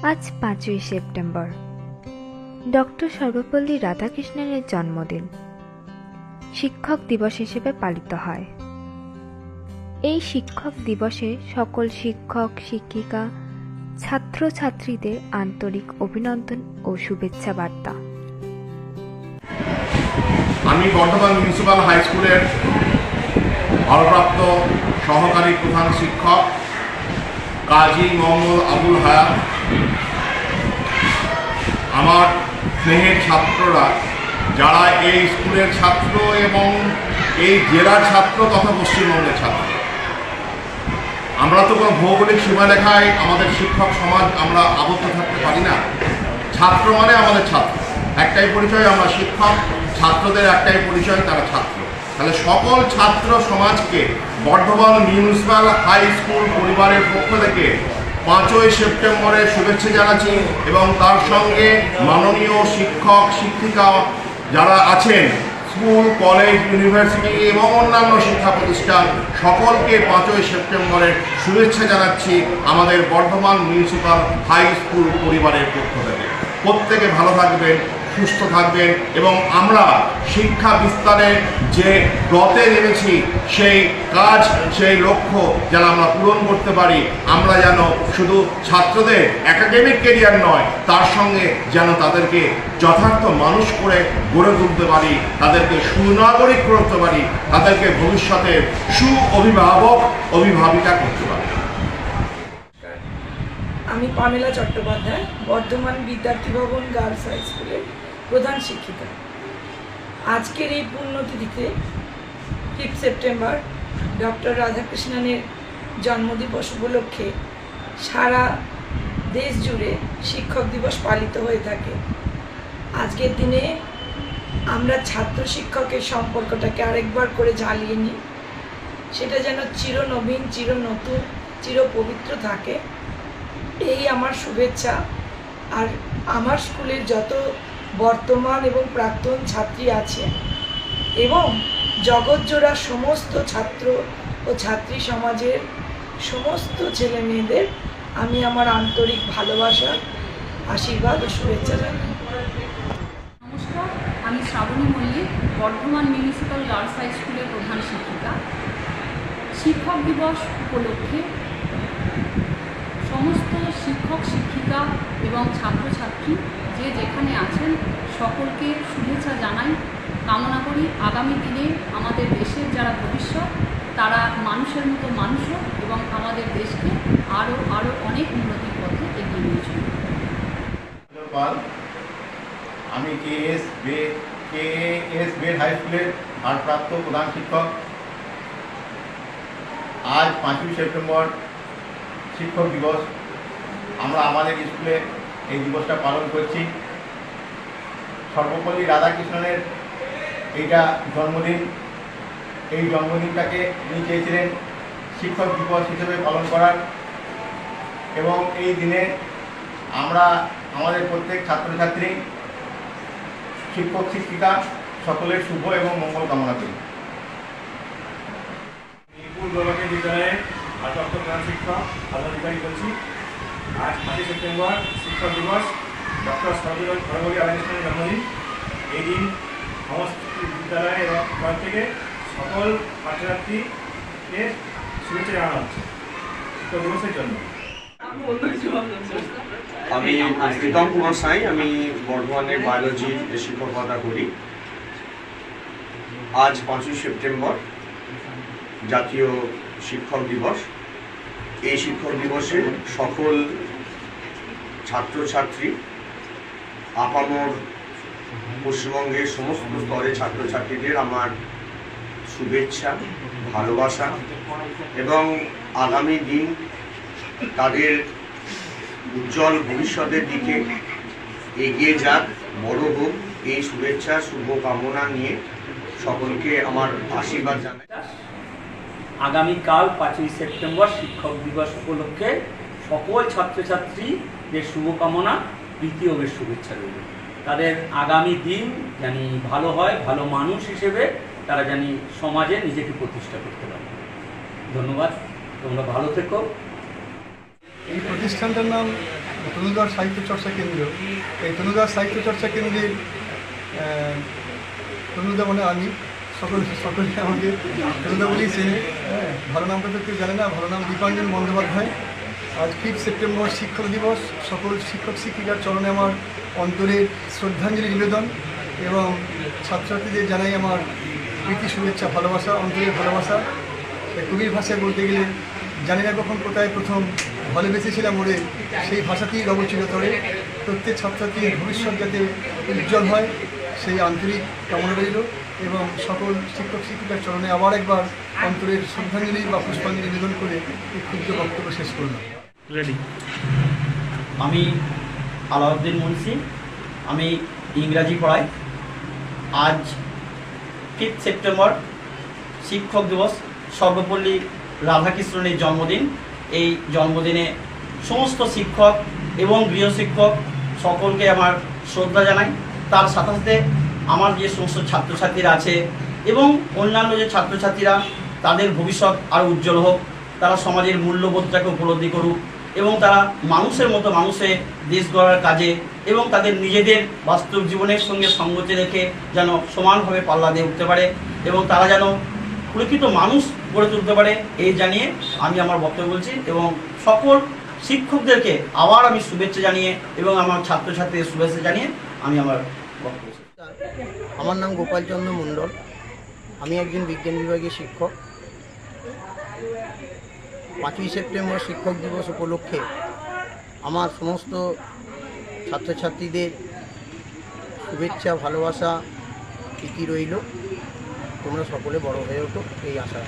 আজ 5ই September doctor Sarvepalli রাধাকৃষ্ণনের জন্মদিন শিক্ষক দিবস হিসেবে পালিত হয়। এই শিক্ষক দিবসে সকল শিক্ষক শিক্ষিকা ছাত্রছাত্রীদের আন্তরিক অভিনন্দন ও শুভেচ্ছা বার্তা। আমি বর্ধমান মিউনিসিপাল হাই স্কুলের ভারপ্রাপ্ত সহকারী প্রধান শিক্ষক কাজী মোহাম্মদ আবুল হায়াত। আমার স্নেহের ছাত্ররা যারা এই স্কুলের ছাত্র এবং এই জেলার ছাত্র তথা পশ্চিমবঙ্গের ছাত্র, আমরা তো কোনো ভৌগোলিক সীমারেখায় আমাদের শিক্ষক সমাজ আমরা আবদ্ধ থাকতে পারি না। ছাত্র মানে আমাদের ছাত্র, একটাই পরিচয় আমরা শিক্ষক, ছাত্রদের একটাই পরিচয় তারা ছাত্র। তাহলে সকল ছাত্র সমাজকে বর্ধমান মিউনিসিপাল হাই স্কুল পরিবারের পক্ষ থেকে 5ই সেপ্টেম্বরের শুভেচ্ছা জানাচ্ছি এবং তার সঙ্গে মাননীয় শিক্ষক শিক্ষিকা যারা আছেন, স্কুল কলেজ ইউনিভার্সিটি এবং অন্যান্য শিক্ষা প্রতিষ্ঠান সকলকে 5ই সেপ্টেম্বরের শুভেচ্ছা জানাচ্ছি আমাদের বর্ধমান মিউনিসিপাল হাই স্কুল পরিবারের পক্ষ থেকে। প্রত্যেকে ভালো থাকবেন, সুস্থ থাকবেন এবং আমরা শিক্ষা বিস্তারের যে ব্রতে নেমেছি সেই কাজ সেই লক্ষ্য যেন আমরা পূরণ করতে পারি। আমরা যেন শুধু ছাত্রদের একাডেমিক কেরিয়ার নয়, তার সঙ্গে যেন তাদেরকে যথার্থ মানুষ করে গড়ে তুলতে পারি, তাদেরকে সুনাগরিক করতে পারি, তাদেরকে ভবিষ্যতে অভিভাবিকা করতে পারি। আমি পামেলা চট্টোপাধ্যায়, বর্ধমান বিদ্যার্থী ভবন গার্লস হাই স্কুলের প্রধান শিক্ষিকা। আজকের এই পুণ্যতিথিতে 5 সেপ্টেম্বর ডক্টর রাধাকৃষ্ণনের জন্মদিবস উপলক্ষে সারা দেশ জুড়ে শিক্ষক দিবস পালিত হয়ে থাকে। আজকের দিনে আমরা ছাত্র শিক্ষকের সম্পর্কটাকে আরেকবার করে ঝালিয়ে নিই, সেটা যেন চিরনবীন চিরনতুন চিরপবিত্র থাকে, এই আমার শুভেচ্ছা। আর আমার স্কুলের যত বর্তমান এবং প্রাক্তন ছাত্রী আছে এবং জগৎজোড়া সমস্ত ছাত্র ও ছাত্রী সমাজের সমস্ত ছেলে মেয়েদের আমি আমার আন্তরিক ভালোবাসা, আশীর্বাদ ও শুভেচ্ছা জানাই। নমস্কার, আমি Srabani Mallick, Bardhaman municipal girls high স্কুলের প্রধান শিক্ষিকা। শিক্ষক দিবস উপলক্ষে সমস্ত শিক্ষক শিক্ষিকা এবং ছাত্রছাত্রী যে যেখানে আছেন সকলকে শুভেচ্ছা জানাই। কামনা করি আগামী দিনে আমাদের দেশের যারা ভবিষ্যৎ তারা মানুষের মতো মানুষ হোক এবং আমাদের দেশকে আরও অনেক উন্নতির পথে এগিয়ে নিয়ে চলুক। আমি কেএস বেদ হাই স্কুলের ভারপ্রাপ্ত প্রধান শিক্ষক। আজ 5ই সেপ্টেম্বর শিক্ষক দিবস। আমরা আমাদের স্কুলে এই দিবসটা পালন করছি। সর্বপল্লী রাধাকৃষ্ণনের এইটা জন্মদিন। এই জন্মদিনটাকে উনি চেয়েছিলেন শিক্ষক দিবস হিসেবে পালন করার এবং এই দিনে আমরা আমাদের প্রত্যেক ছাত্রছাত্রী শিক্ষক শিক্ষিকা সকলের শুভ এবং মঙ্গল কামনা করি। মিরপুর গোলকের বিদ্যালয়ের ভারপ্রাপ্ত প্রধান শিক্ষক আধিকারিক বলছি। আজ 5ই সেপ্টেম্বর শিক্ষক দিবস, ডক্টর সর্বপল্লী রাধাকৃষ্ণনের জন্মদিন। এই দিন সমস্ত বিদ্যালয় এবং ঘর থেকে সকল ছাত্রছাত্রীকে শুভেচ্ছা জানানো হচ্ছে শিক্ষক দিবসের জন্য। আমি প্রীতম কুমার সাই, আমি বর্ধমানের বায়োলজি শিক্ষকতা করি। আজ 5ই সেপ্টেম্বর জাতীয় শিক্ষক দিবস। এই শিক্ষক দিবসে সকল ছাত্রছাত্রী আপামর পশ্চিমবঙ্গের সমস্ত স্তরের ছাত্রছাত্রীদের আমার শুভেচ্ছা, ভালোবাসা এবং আগামী দিন তাদের উজ্জ্বল ভবিষ্যতের দিকে এগিয়ে যাক, বড় হোক, এই শুভেচ্ছা শুভকামনা নিয়ে সকলকে আমার আশীর্বাদ জানাই। আগামীকাল 5ই সেপ্টেম্বর শিক্ষক দিবস উপলক্ষে সকল ছাত্রছাত্রীদের শুভকামনা, প্রীতি ও শুভেচ্ছা রইল। তাদের আগামী দিন জানি ভালো হয়, ভালো মানুষ হিসেবে তারা জানি সমাজে নিজেকে প্রতিষ্ঠা করতে পারে। ধন্যবাদ, তোমরা ভালো থেকো। এই প্রতিষ্ঠানটার নাম তনুদার সাহিত্য চর্চা কেন্দ্র। এই তনুদার সাহিত্য চর্চা কেন্দ্রের তনুদা মানে আমি, সকলে আমাকে তনুদা বলেই চেনে। হ্যাঁ, ভালো নামটা তো কেউ জানে না, ভালো নাম দীপাঞ্জন বন্দ্যোপাধ্যায়। আজ 5 সেপ্টেম্বর শিক্ষক দিবস। সকল শিক্ষক শিক্ষিকার চরণে আমার অন্তরের শ্রদ্ধাঞ্জলি নিবেদন এবং ছাত্রছাত্রীদের জানাই আমার প্রীতি শুভেচ্ছা ভালোবাসা, অন্তরের ভালোবাসা। কবির ভাষায় বলতে গেলে জানি না কখন কোথায় প্রথম ভালোবেসেছিলাম ওরে, সেই ভাষাতেই রব চিরতরে। প্রত্যেক ছাত্রছাত্রীর ভবিষ্যৎ যাতে উজ্জ্বল হয় সেই আন্তরিক কামনা রইল এবং সকল শিক্ষক শিক্ষিকার চরণে আবার একবার অন্তরের শ্রদ্ধাঞ্জলি বা পুষ্পাঞ্জলি নিবেদন করে এই ক্ষুদ্র বক্তব্য শেষ করলাম। রেডি। আমি আলাউদ্দিন মুন্সি, আমি ইংরাজি পড়াই। আজ 5 সেপ্টেম্বর শিক্ষক দিবস, সর্বপল্লী রাধাকৃষ্ণনের জন্মদিন। এই জন্মদিনে সমস্ত শিক্ষক এবং গৃহশিক্ষক সকলকে আমার শ্রদ্ধা জানাই। তার সাথে সাথে আমার যে সমস্ত ছাত্রছাত্রীরা আছে এবং অন্যান্য যে ছাত্রছাত্রীরা, তাদের ভবিষ্যৎ আরও উজ্জ্বল হোক, তারা সমাজের মূল্যবোধটাকে উপলব্ধি করুক এবং তারা মানুষের মতো মানুষে দেশ গড়ার কাজে এবং তাদের নিজেদের বাস্তব জীবনের সঙ্গে সঙ্গতি রেখে যেন সমানভাবে পাল্লা দিয়ে উঠতে পারে এবং তারা যেন প্রকৃত মানুষ গড়ে তুলতে পারে, এই জানিয়ে আমি আমার বক্তব্য বলছি এবং সকল শিক্ষকদেরকে আবার আমি শুভেচ্ছা জানিয়ে এবং আমার ছাত্রছাত্রীদের শুভেচ্ছা জানিয়ে আমি আমার বক্তব্য। আমার নাম গোপালচন্দ্র মণ্ডল, আমি একজন বিজ্ঞান বিভাগের শিক্ষক। 5ই সেপ্টেম্বর শিক্ষক দিবস উপলক্ষে আমার সমস্ত ছাত্রছাত্রীদের শুভেচ্ছা ভালোবাসা প্রীতি রইল। তোমরা সকলে বড় হয়ে ওঠো, এই আশা।